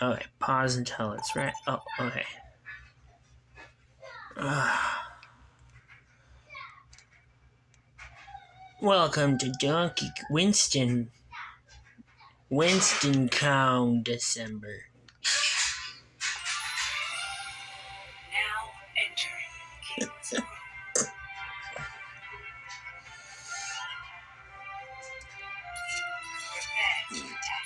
Okay, pause until it's right. Oh, okay. Welcome to Donkey Winston Con December. Now entering King's Room. Prepare to attack.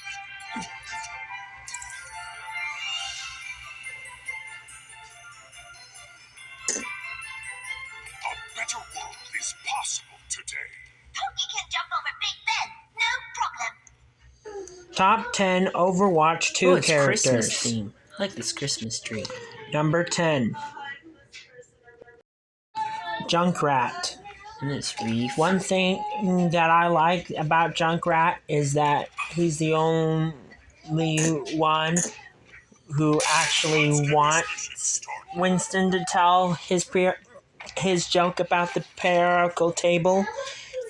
A better world is possible today. Donkey can jump over Big Ben, no problem. Top 10 Overwatch 2 it's characters. Christmas theme. I like this Christmas tree. Number 10. Junkrat. And it's Reef. One thing that I like about Junkrat is that he's the only one who actually wants Winston to tell his joke about the periodical table.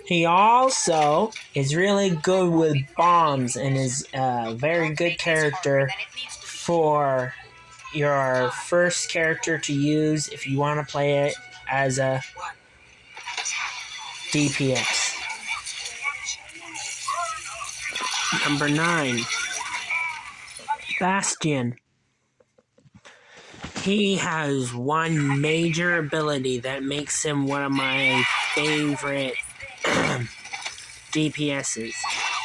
He also is really good with bombs and is a very good character for your first character to use if you want to play it as a DPS. Number 9. Bastion. He has one major ability that makes him one of my favorite DPSs.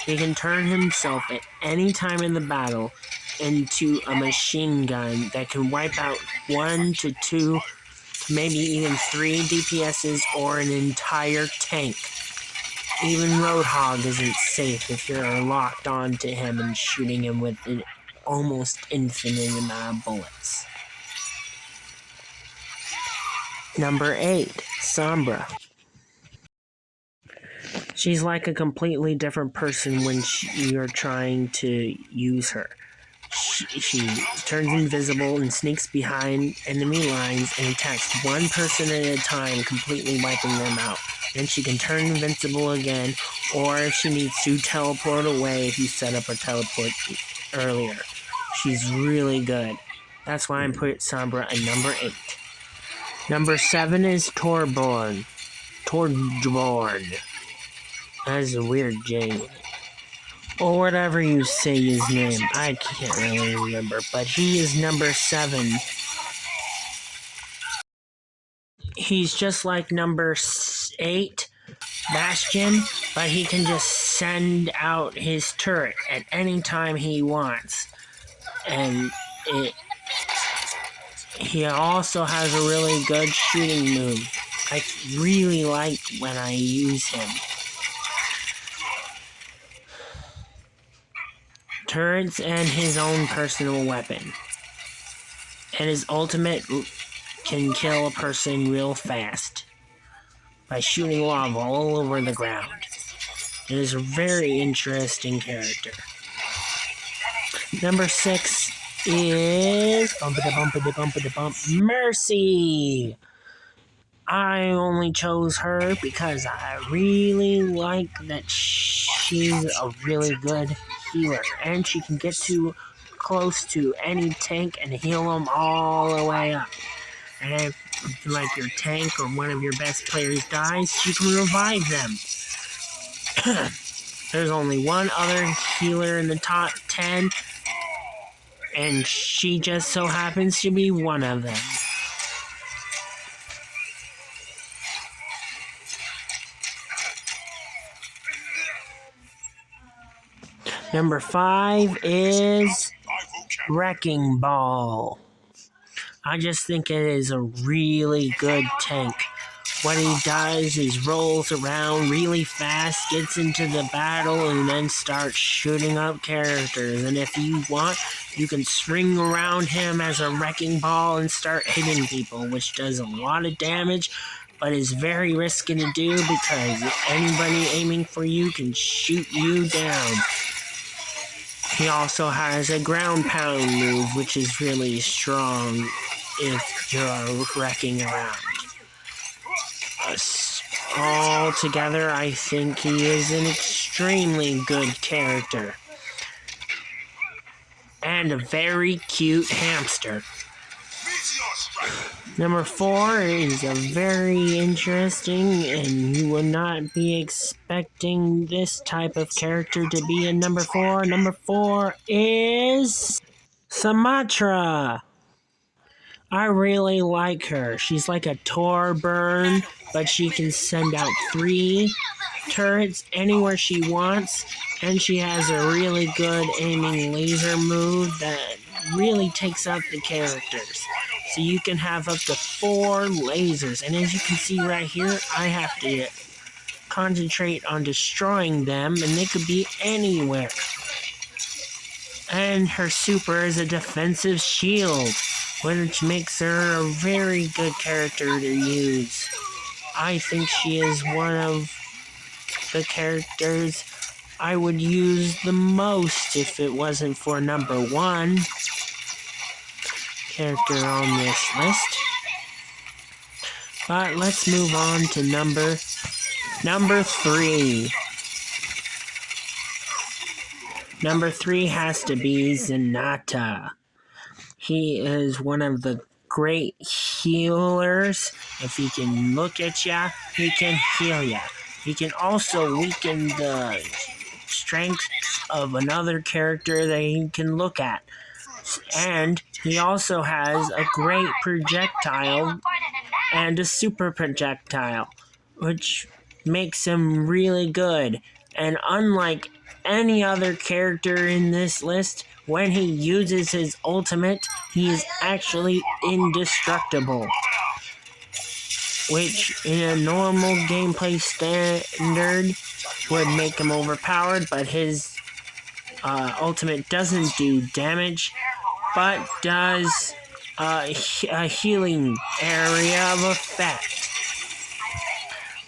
He can turn himself at any time in the battle into a machine gun that can wipe out 1 to 2 to maybe even 3 DPSs or an entire tank. Even Roadhog isn't safe if you're locked onto him and shooting him with an almost infinite amount of bullets. Number 8. Sombra. She's like a completely different person when you're trying to use her. She turns invisible and sneaks behind enemy lines and attacks one person at a time, completely wiping them out. Then she can turn invincible again, or if she needs to, teleport away if you set up a teleport earlier. She's really good. That's why I put Sombra at number 8. Number 7 is Torbjorn. That is a weird J. Or whatever you say his name. I can't really remember. But he is number 7. He's just like number 8, Bastion, but he can just send out his turret at any time he wants. And he also has a really good shooting move. I really like when I use him. Turrets and his own personal weapon. And his ultimate can kill a person real fast by shooting lava all over the ground. It is a very interesting character. Number 6 is Mercy. I only chose her because I really like that she's a really good healer, and she can get too close to any tank and heal them all the way up. And if like your tank or one of your best players dies, you can revive them. There's only one other healer in the top 10, and she just so happens to be one of them. Number 5 is Wrecking Ball. I just think it is a really good tank. What he does is rolls around really fast, gets into the battle, and then starts shooting up characters. And if you want, you can swing around him as a wrecking ball and start hitting people, which does a lot of damage, but is very risky to do because anybody aiming for you can shoot you down. He also has a ground pound move, which is really strong if you're wrecking around. All together, I think he is an extremely good character. and a very cute hamster. Meteor strike. Number 4 is a very interesting, and you would not be expecting this type of character to be in number 4. Number 4 is Sumatra. I really like her. She's like a Tor burn, but she can send out 3 turrets anywhere she wants, and she has a really good aiming laser move that really takes out the characters. So you can have up to 4 lasers, and as you can see right here, I have to concentrate on destroying them, and they could be anywhere. And her super is a defensive shield, which makes her a very good character to use. I think she is one of the characters I would use the most if it wasn't for number 1 character on this list. But let's move on to number 3. Number 3 has to be Zenata. He is one of the great healers. If he can look at ya, he can heal ya. He can also weaken the strength of another character that he can look at. And he also has a great projectile and a super projectile, which makes him really good. And unlike any other character in this list, when he uses his ultimate, he is actually indestructible. Which, in a normal gameplay standard, would make him overpowered, but his ultimate doesn't do damage, but does a healing area of effect,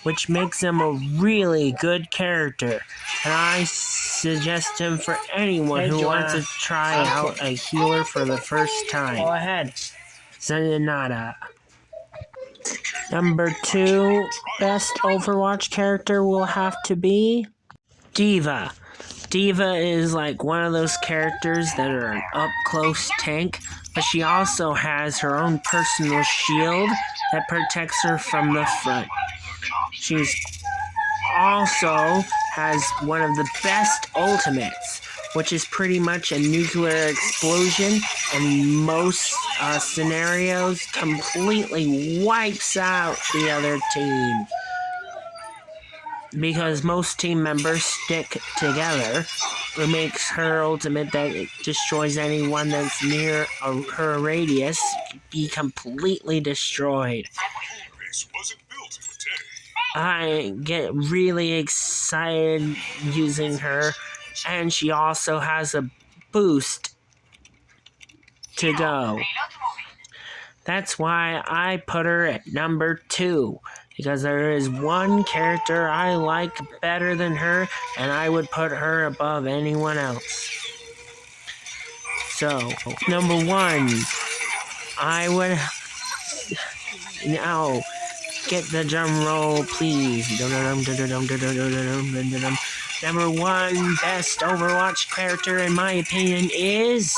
which makes him a really good character. And I suggest him for anyone who wants to try out a healer for the first time. Go ahead. Zenata. Number 2 best Overwatch character will have to be D.Va. D.Va is like one of those characters that are an up-close tank, but she also has her own personal shield that protects her from the front. She's also has one of the best ultimates, which is pretty much a nuclear explosion, and in most scenarios completely wipes out the other team. Because most team members stick together, it makes her ultimate that destroys anyone that's near her radius be completely destroyed. This wasn't built in a day. I get really excited using her, and she also has a boost to go. That's why I put her at number 2, because there is one character I like better than her, and I would put her above anyone else. So, number 1, I would... Now, get the drum roll, please. Number 1 best Overwatch character, in my opinion, is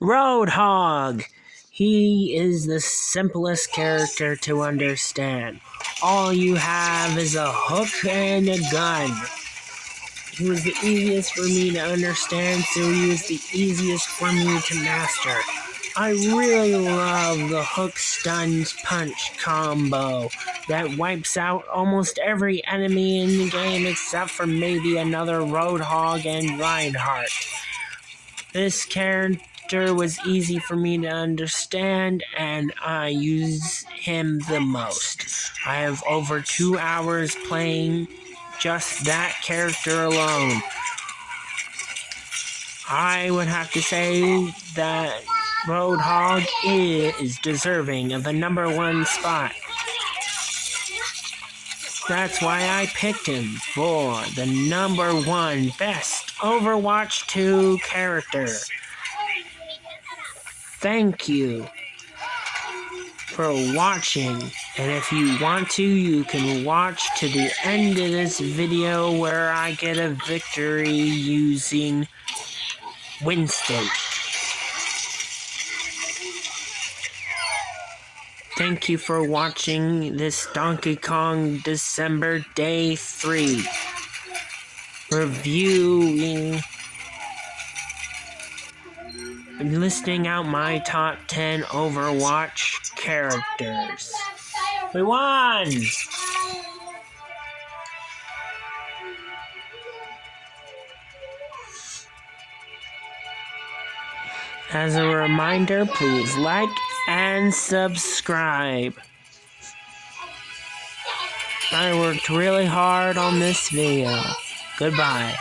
Roadhog. He is the simplest character to understand. All you have is a hook and a gun. He was the easiest for me to understand, so he was the easiest for me to master. I really love the hook stun punch combo that wipes out almost every enemy in the game except for maybe another Roadhog and Reinhardt. This character was easy for me to understand, and I use him the most. I have over 2 hours playing just that character alone. I would have to say that Roadhog is deserving of the number 1 spot. That's why I picked him for the number 1 best Overwatch 2 character. Thank you for watching, and if you want to, you can watch to the end of this video where I get a victory using Winston. Thank you for watching this Donkey Kong December Day 3 reviewing and listing out my top 10 Overwatch characters. We won! As a reminder, please like and subscribe. I worked really hard on this video. Goodbye.